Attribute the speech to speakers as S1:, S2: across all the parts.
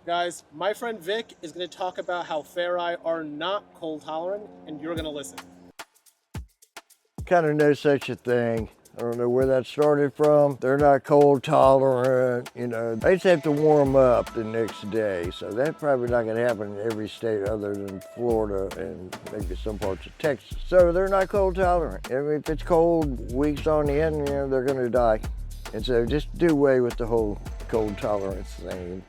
S1: Guys, my friend Vic is going to talk about how Fair-Eye are not cold tolerant, and you're going to listen.
S2: Kind of no such a thing. I don't know where that started from. They're not cold tolerant, you know. They just have to warm up the next day. So that's probably not gonna happen in every state other than Florida and maybe some parts of Texas. So they're not cold tolerant. I mean, if it's cold weeks on end, you know, they're gonna die. And so just do away with the whole cold tolerance thing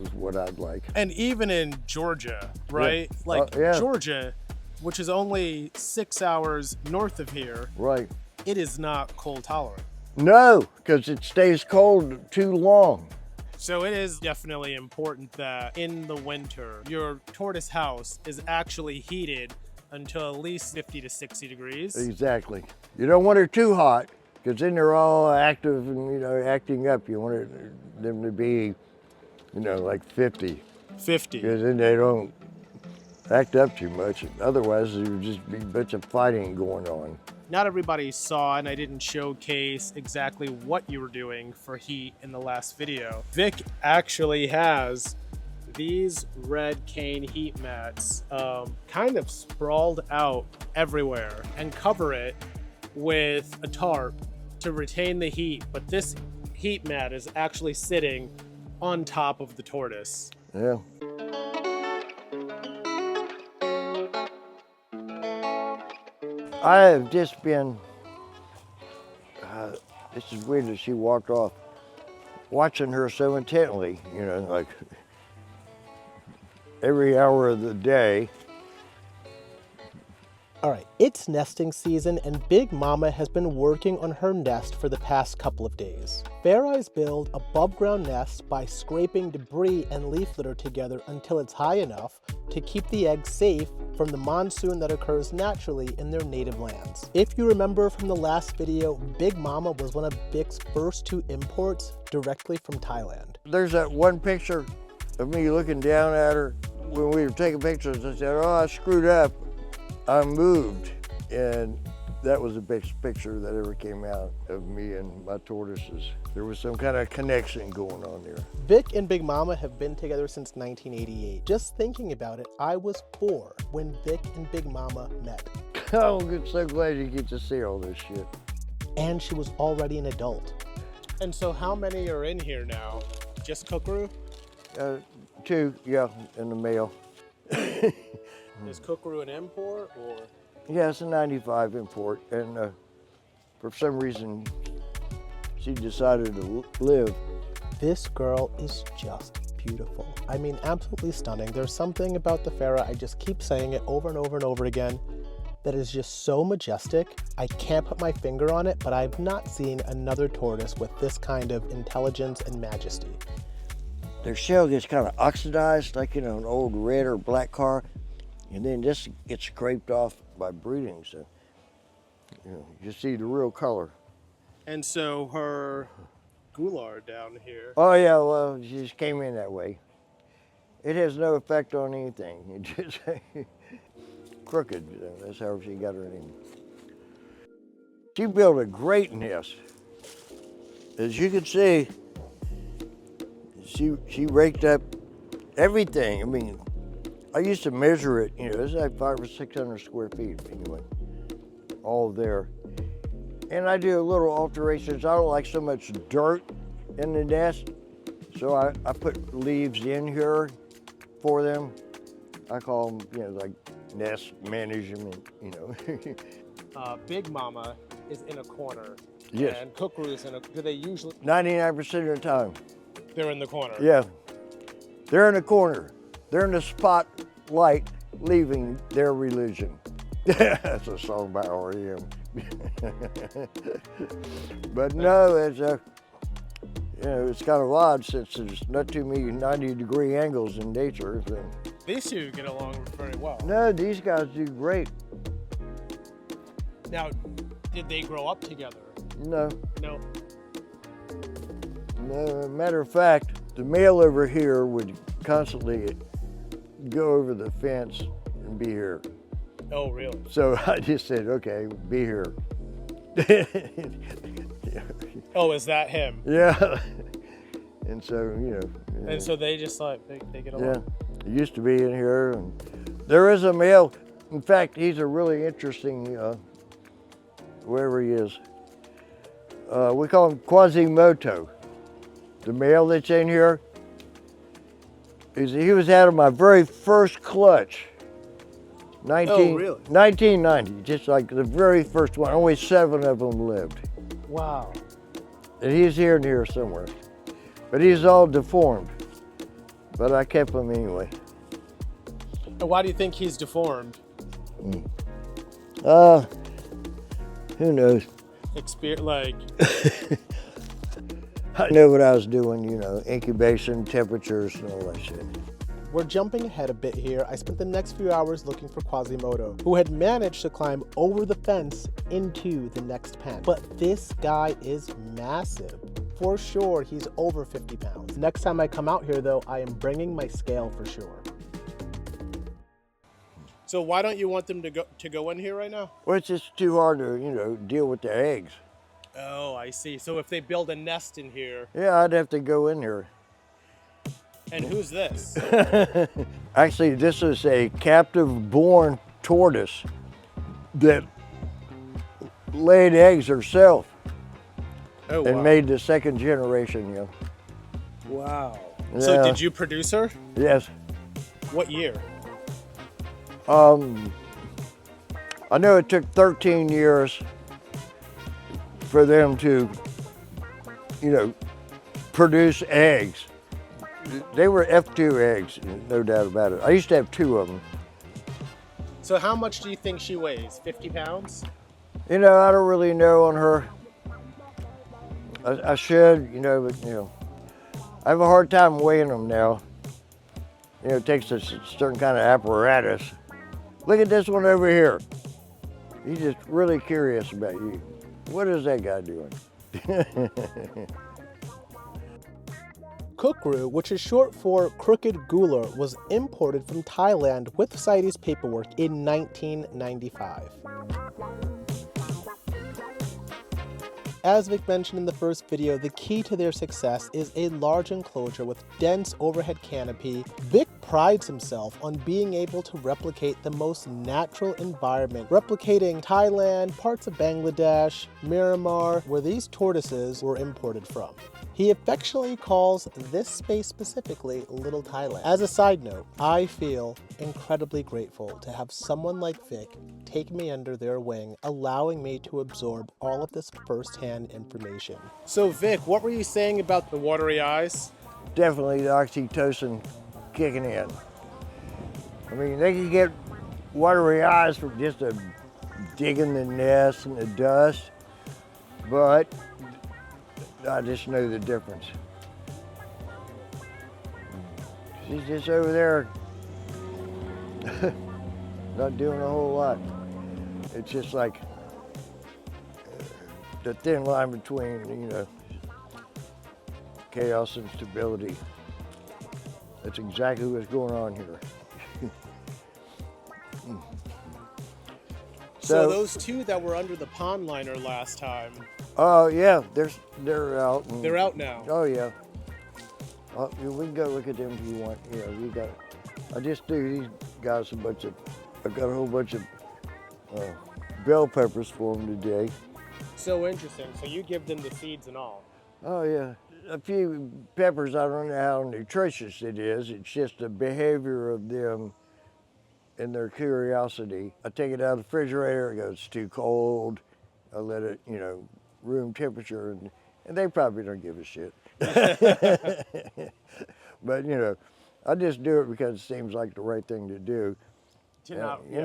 S2: is what I'd like.
S1: And even in Georgia, right?
S2: Yeah.
S1: Like
S2: Yeah.
S1: Georgia, which is only 6 hours north of here,
S2: Right.
S1: it is not cold tolerant.
S2: No, because it stays cold too long.
S1: So it is definitely important that in the winter, your tortoise house is actually heated until at least 50 to 60 degrees.
S2: Exactly. You don't want it too hot, because then they're all active and, you know, acting up. You want them to be, you know, like 50.
S1: 50.
S2: Because then they don't act up too much. Otherwise, there would just be a bunch of fighting going on.
S1: Not everybody saw, and I didn't showcase exactly what you were doing for heat in the last video. Vic actually has these red cane heat mats kind of sprawled out everywhere and cover it with a tarp to retain the heat, but this heat mat is actually sitting on top of the tortoise.
S2: Yeah. I have just been, this is weird that she walked off, watching her so intently, you know, like every hour of the day.
S3: All right, it's nesting season and Big Mama has been working on her nest for the past couple of days. Fair-Eyes build above ground nests by scraping debris and leaf litter together until it's high enough to keep the eggs safe from the monsoon that occurs naturally in their native lands. If you remember from the last video, Big Mama was one of Vic's first 2 imports directly from Thailand.
S2: There's that one picture of me looking down at her when we were taking pictures. I said, oh, I screwed up. I moved, and that was the best picture that ever came out of me and my tortoises. There was some kind of connection going on there.
S3: Vic and Big Mama have been together since 1988. Just thinking about it, I was 4 when Vic and Big Mama met.
S2: Oh, I'm so glad you get to see all this shit.
S3: And she was already an adult.
S1: And so how many are in here now? Just Kookaroo?
S2: 2, yeah, in the mail.
S1: Is Kookaroo an import or?
S2: Yeah, it's a 95 import, and for some reason, she decided to live.
S3: This girl is just beautiful. I mean, absolutely stunning. There's something about the Fair-Eye, I just keep saying it over and over and over again, that is just so majestic. I can't put my finger on it, but I've not seen another tortoise with this kind of intelligence and majesty.
S2: Their shell gets kind of oxidized, like, you know, an old red or black car. And then this gets scraped off by breeding, so you know, you see the real color.
S1: And so her Goulard down here.
S2: Oh yeah, well, she just came in that way. It has no effect on anything. It just crooked, you know, that's how she got her name. She built a great nest. As you can see, she raked up everything. I mean, I used to measure it, you know, it's like 500 or 600 square feet anyway, all there. And I do a little alterations. I don't like so much dirt in the nest, so I put leaves in here for them. I call them, you know, like nest management, you know.
S1: Big Mama is in a corner.
S2: Yes.
S1: And Kookaroo is in a, do they usually?
S2: 99% of the time.
S1: They're in the corner.
S2: Yeah, they're in the corner. They're in the spotlight, leaving their religion. That's a song by R.E.M. But no, it's you know, it's kind of odd since there's not too many 90-degree angles in nature. So.
S1: These 2 get along very well.
S2: No, these guys do great.
S1: Now, did they grow up together?
S2: No.
S1: No.
S2: No, matter of fact, the male over here would constantly go over the fence and be here.
S1: Oh, really?
S2: So I just said, okay, be here.
S1: Oh, is that him?
S2: Yeah. And so, you know,
S1: And so they just like, they get along.
S2: Yeah, he used to be in here. And there is a male. In fact, he's a really interesting, wherever he is. We call him Quasimodo. The male that's in here, he was out of my very first clutch. 1990, just like the very first one. Only 7 of them lived.
S1: Wow.
S2: And he's here and here somewhere. But he's all deformed. But I kept him anyway.
S1: And why do you think he's deformed?
S2: Who knows?
S1: Like,
S2: I know what I was doing, you know, incubation, temperatures, and all that shit.
S3: We're jumping ahead a bit here. I spent the next few hours looking for Quasimodo, who had managed to climb over the fence into the next pen. But this guy is massive. For sure, he's over 50 pounds. Next time I come out here, though, I am bringing my scale for sure.
S1: so why don't you want them to go in here right now?
S2: Well, it's just too hard to, you know, deal with the eggs.
S1: Oh, I see. So if they build a nest in here.
S2: Yeah, I'd have to go in there.
S1: And who's this?
S2: Actually, this is a captive-born tortoise that laid eggs herself
S1: Oh,
S2: and
S1: wow.
S2: made the 2nd generation, you know.
S1: Wow.
S2: Yeah.
S1: So did you produce her?
S2: Yes.
S1: What year?
S2: I know it took 13 years for them to, you know, produce eggs. They were F2 eggs, no doubt about it. I used to have 2 of them.
S1: So how much do you think she weighs? 50 pounds?
S2: You know, I don't really know on her. I should, you know, but, you know, I have a hard time weighing them now. You know, it takes a certain kind of apparatus. Look at this one over here. He's just really curious about you. What is that guy doing?
S3: Kukru, which is short for crooked gular, was imported from Thailand with CITES paperwork in 1995. As Vic mentioned in the first video, the key to their success is a large enclosure with dense overhead canopy. Vic prides himself on being able to replicate the most natural environment, replicating Thailand, parts of Bangladesh, Myanmar, where these tortoises were imported from. He affectionately calls this space specifically Little Thailand. As a side note, I feel incredibly grateful to have someone like Vic take me under their wing, allowing me to absorb all of this firsthand information.
S1: So Vic, what were you saying about the watery eyes?
S2: Definitely the oxytocin kicking in. I mean, they can get watery eyes from just digging the nest and the dust, but I just know the difference. She's just over there, not doing a whole lot. It's just like the thin line between, you know, chaos and stability. That's exactly what's going on here.
S1: So those 2 that were under the pond liner last time.
S2: Oh yeah, they're out.
S1: They're out now.
S2: Oh yeah. We can go look at them if you want. Yeah, I just do these guys I've got a whole bunch of bell peppers for them today.
S1: So interesting. So you give them the seeds and all.
S2: Oh yeah. A few peppers, I don't know how nutritious it is. It's just the behavior of them and their curiosity. I take it out of the refrigerator, it goes too cold. I let it, you know, room temperature, and they probably don't give a shit. But, you know, I just do it because it seems like the right thing to do. You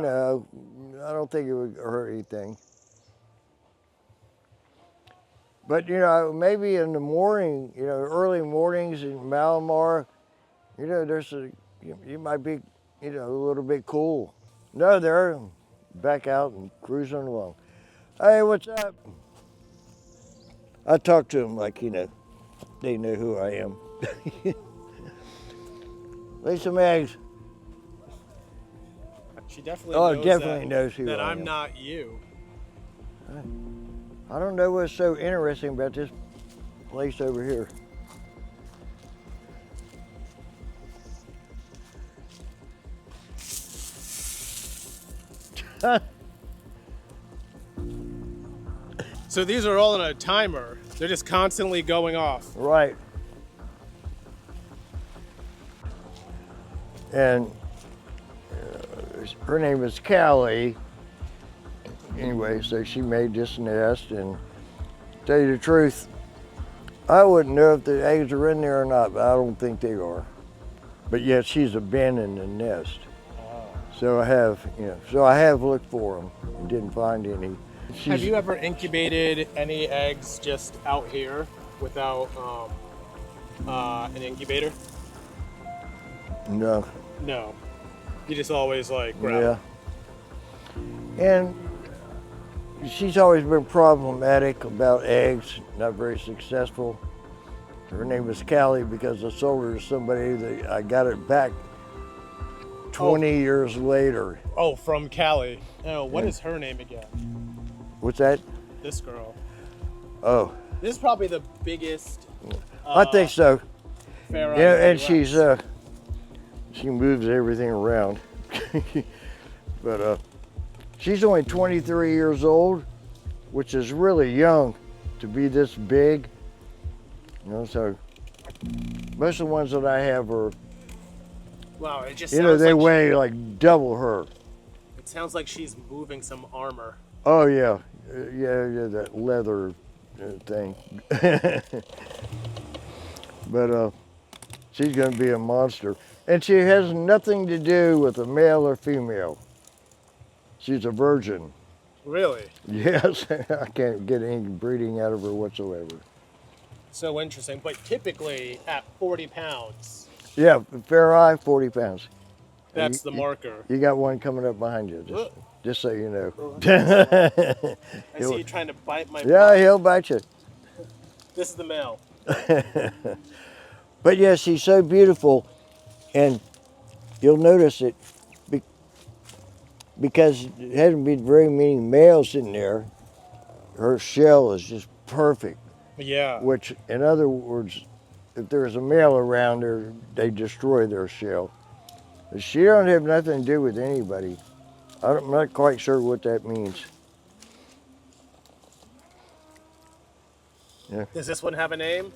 S2: know, I don't think it would hurt anything. But, you know, maybe in the morning, you know, early mornings in Myanmar, you know, you might be, you know, a little bit cool. No, they're back out and cruising along. Hey, what's up? I talk to them like, you know, they know who I am. Lay some eggs.
S1: She definitely
S2: knows who
S1: that
S2: I
S1: I'm
S2: am.
S1: not you.
S2: I don't know what's so interesting about this place over here.
S1: So these are all on a timer. They're just constantly going off.
S2: Right. And her name is Callie. Anyway, so she made this nest, and to tell you the truth, I wouldn't know if the eggs are in there or not, but I don't think they are. But yet she's abandoned the nest. So I have looked for them and didn't find any.
S1: Have you ever incubated any eggs just out here without an incubator?
S2: No.
S1: No. You just always like grab
S2: Yeah. And she's always been problematic about eggs, not very successful. Her name was Callie because I sold her to somebody that I got it back 20 years later.
S1: Oh, from Callie. Oh, what is her name again?
S2: What's that?
S1: This girl.
S2: Oh.
S1: This is probably the biggest.
S2: I think so.
S1: Fair
S2: Yeah, and she moves everything around. But she's only 23 years old, which is really young to be this big. You know, so most of the ones that I have are,
S1: Wow, it just
S2: you know,
S1: sounds
S2: they
S1: like
S2: weigh like double her.
S1: it sounds like she's moving some armor.
S2: Oh yeah, yeah, that leather thing. But she's gonna be a monster. And she has nothing to do with a male or female. She's a virgin.
S1: Really?
S2: Yes, I can't get any breeding out of her whatsoever.
S1: So interesting. But typically at 40 pounds,
S2: Yeah, fair eye, 40 pounds.
S1: that's the marker.
S2: You got one coming up behind you, just so you know.
S1: I see you trying to bite my
S2: Yeah,
S1: butt.
S2: he'll bite you.
S1: This is the male.
S2: But yeah, she's so beautiful, and you'll notice it because there hasn't been very many males in there. Her shell is just perfect.
S1: Yeah.
S2: Which, in other words, if there's a male around her, they destroy their shell. But she don't have nothing to do with anybody. I'm not quite sure what that means. Yeah.
S1: Does this one have a name?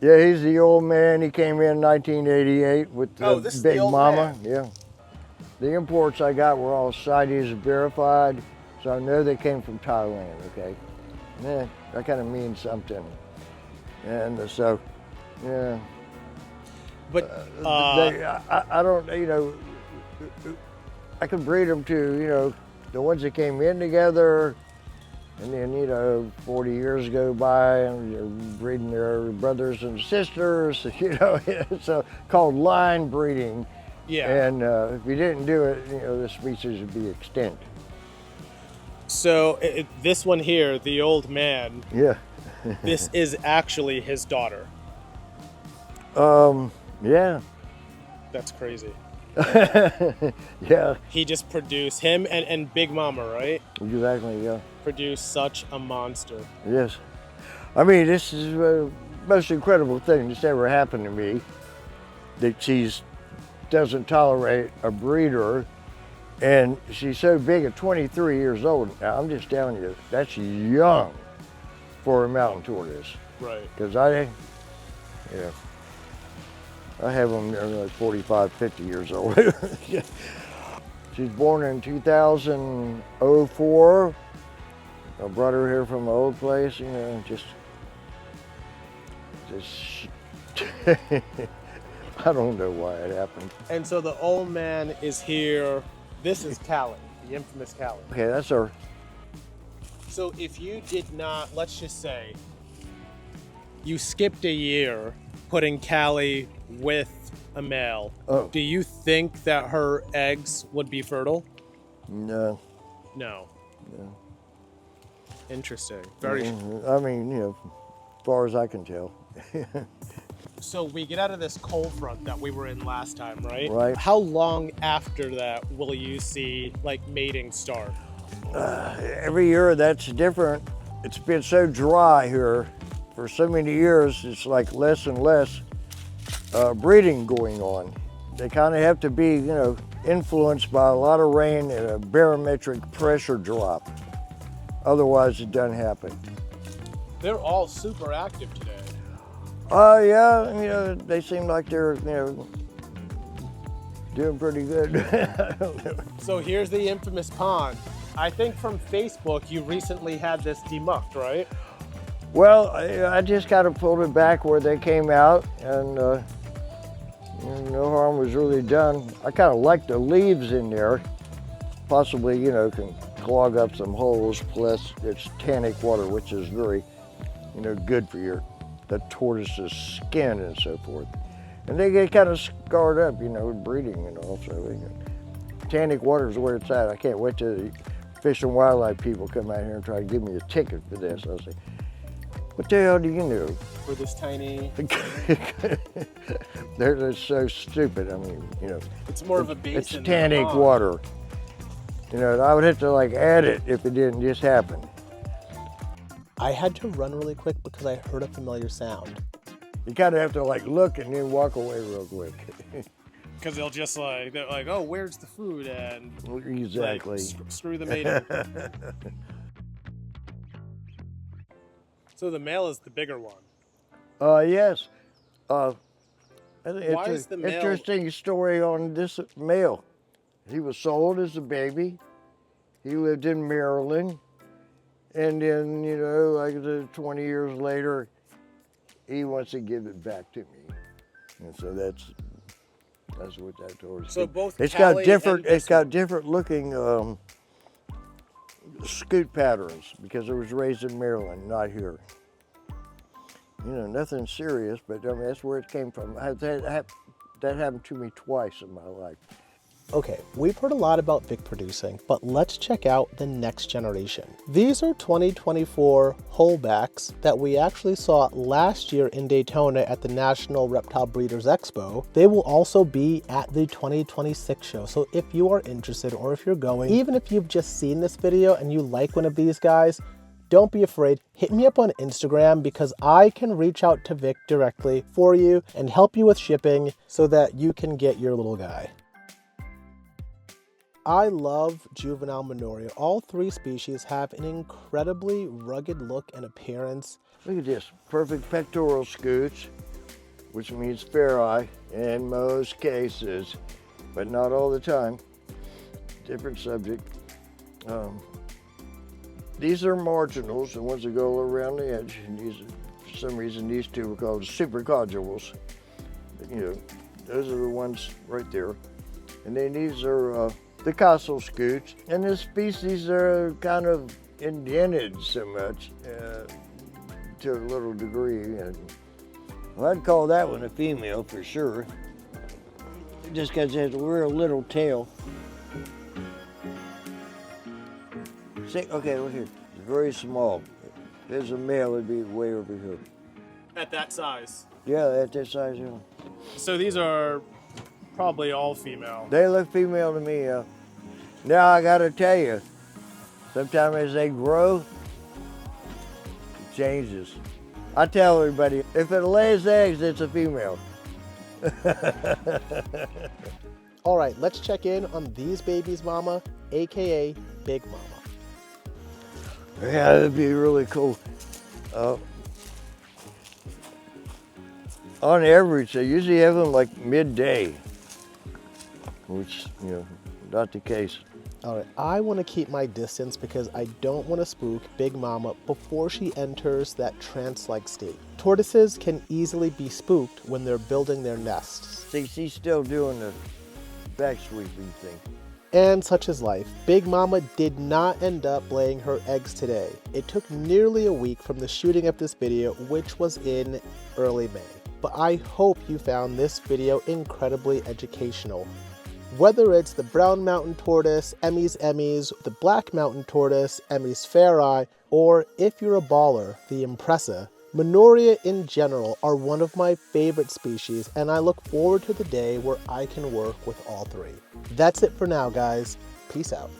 S2: Yeah, he's the old man. He came in 1988 with the
S1: this is
S2: Big
S1: the old
S2: Mama.
S1: man.
S2: Yeah. The imports I got were all CITES verified, so I know they came from Thailand, okay? Yeah, that kind of means something. And so, yeah.
S1: But
S2: I don't, you know, I can breed them to, you know, the ones that came in together, and then, you know, 40 years go by and you're breeding their brothers and sisters, you know, it's called line breeding.
S1: yeah.
S2: And if you didn't do it, you know, the species would be extinct.
S1: So this one here, the old man,
S2: Yeah.
S1: this is actually his daughter.
S2: Yeah.
S1: That's crazy.
S2: Yeah,
S1: He just produced him and Big Mama, right?
S2: exactly, yeah.
S1: Produced such a monster.
S2: Yes. I mean, this is the most incredible thing that's ever happened to me, that she's doesn't tolerate a breeder, and she's so big at 23 years old. Now, I'm just telling you, that's young for a mountain tortoise.
S1: Right.
S2: Because I have them, they're like 45, 50 years old. She's born in 2004. I brought her here from my old place, you know, just I don't know why it happened.
S1: And so the old man is here. This is Callie, the infamous Callie.
S2: Okay, that's her.
S1: So if you did not, let's just say, you skipped a year putting Callie with a male, do you think that her eggs would be fertile?
S2: No.
S1: No.
S2: No.
S1: Interesting. Very.
S2: I mean, you know, as far as I can tell.
S1: So we get out of this cold front that we were in last time, right?
S2: Right.
S1: How long after that will you see like mating start?
S2: Every year that's different. It's been so dry here for so many years, it's like less and less breeding going on. They kind of have to be, influenced by a lot of rain and a barometric pressure drop. Otherwise, it doesn't happen.
S1: They're all super active today.
S2: Yeah, they seem like they're, doing pretty good.
S1: So here's the infamous pond. I think from Facebook, you recently had this demucked, right?
S2: Well, I just kind of pulled it back where they came out, and no harm was really done. I kind of like the leaves in there. Possibly, can clog up some holes, plus it's tannic water, which is very, good for the tortoise's skin and so forth. And they get kind of scarred up, with breeding and all, so tannic water is where it's at. I can't wait till the Fish and Wildlife people come out here and try to give me a ticket for this. I'll say, what the hell do you know?
S1: For this tiny...
S2: They're just so stupid. I mean,
S1: It's more of a basin.
S2: It's tannic water. I would have to add it if it didn't just happen.
S1: I had to run really quick because I heard a familiar sound.
S2: You kind of have to look and then walk away real quick.
S1: Because they'll just they're like, oh, where's the food? And
S2: exactly.
S1: Screw the maiden. So the male is the bigger one.
S2: Yes. I think
S1: Why is the male...
S2: Interesting story on this male. He was sold as a baby. He lived in Maryland. And then, 20 years later, he wants to give it back to me. And so that's what that tortoise.
S1: So both
S2: it's
S1: Callie
S2: got different looking scoot patterns because it was raised in Maryland, not here. Nothing serious, but I mean that's where it came from. That happened to me twice in my life.
S3: Okay, we've heard a lot about Vic producing, but let's check out the next generation. These are 2024 wholebacks that we actually saw last year in Daytona at the National Reptile Breeders Expo. They will also be at the 2026 show, so if you are interested or if you're going, even if you've just seen this video and you like one of these guys, don't be afraid, hit me up on Instagram because I can reach out to Vic directly for you and help you with shipping so that you can get your little guy. I love juvenile Minoria. All three species have an incredibly rugged look and appearance.
S2: Look at this, perfect pectoral scoots, which means fair eye in most cases, but not all the time. Different subject. These are marginals, the ones that go around the edge. And these, for some reason, these two are called supercodules. Those are the ones right there. And then these are the Castle scoots. And this species are kind of indented so much to a little degree. And well, I'd call that one a female for sure. Just because it has a real little tail. See, okay, look here. It's very small. If there's a male, it'd be way over here.
S1: At that size?
S2: Yeah, at that size, yeah.
S1: So these are probably all female.
S2: They look female to me, yeah. Now I gotta tell you, sometimes as they grow, it changes. I tell everybody, if it lays eggs, it's a female.
S3: All right, let's check in on these babies' mama, AKA Big Mama.
S2: Yeah, that'd be really cool. On average, they usually have them like midday, which, not the case.
S3: All right, I want to keep my distance because I don't want to spook Big Mama before she enters that trance-like state. Tortoises can easily be spooked when they're building their nests.
S2: See, she's still doing the back sweeping thing.
S3: And such is life. Big Mama did not end up laying her eggs today. It took nearly a week from the shooting of this video, which was in early May. But I hope you found this video incredibly educational. Whether it's the Brown Mountain Tortoise, Emmy's, the Black Mountain Tortoise, Emmy's Fair Eye, or if you're a baller, the Impressa, Minoria in general are one of my favorite species, and I look forward to the day where I can work with all three. That's it for now, guys. Peace out.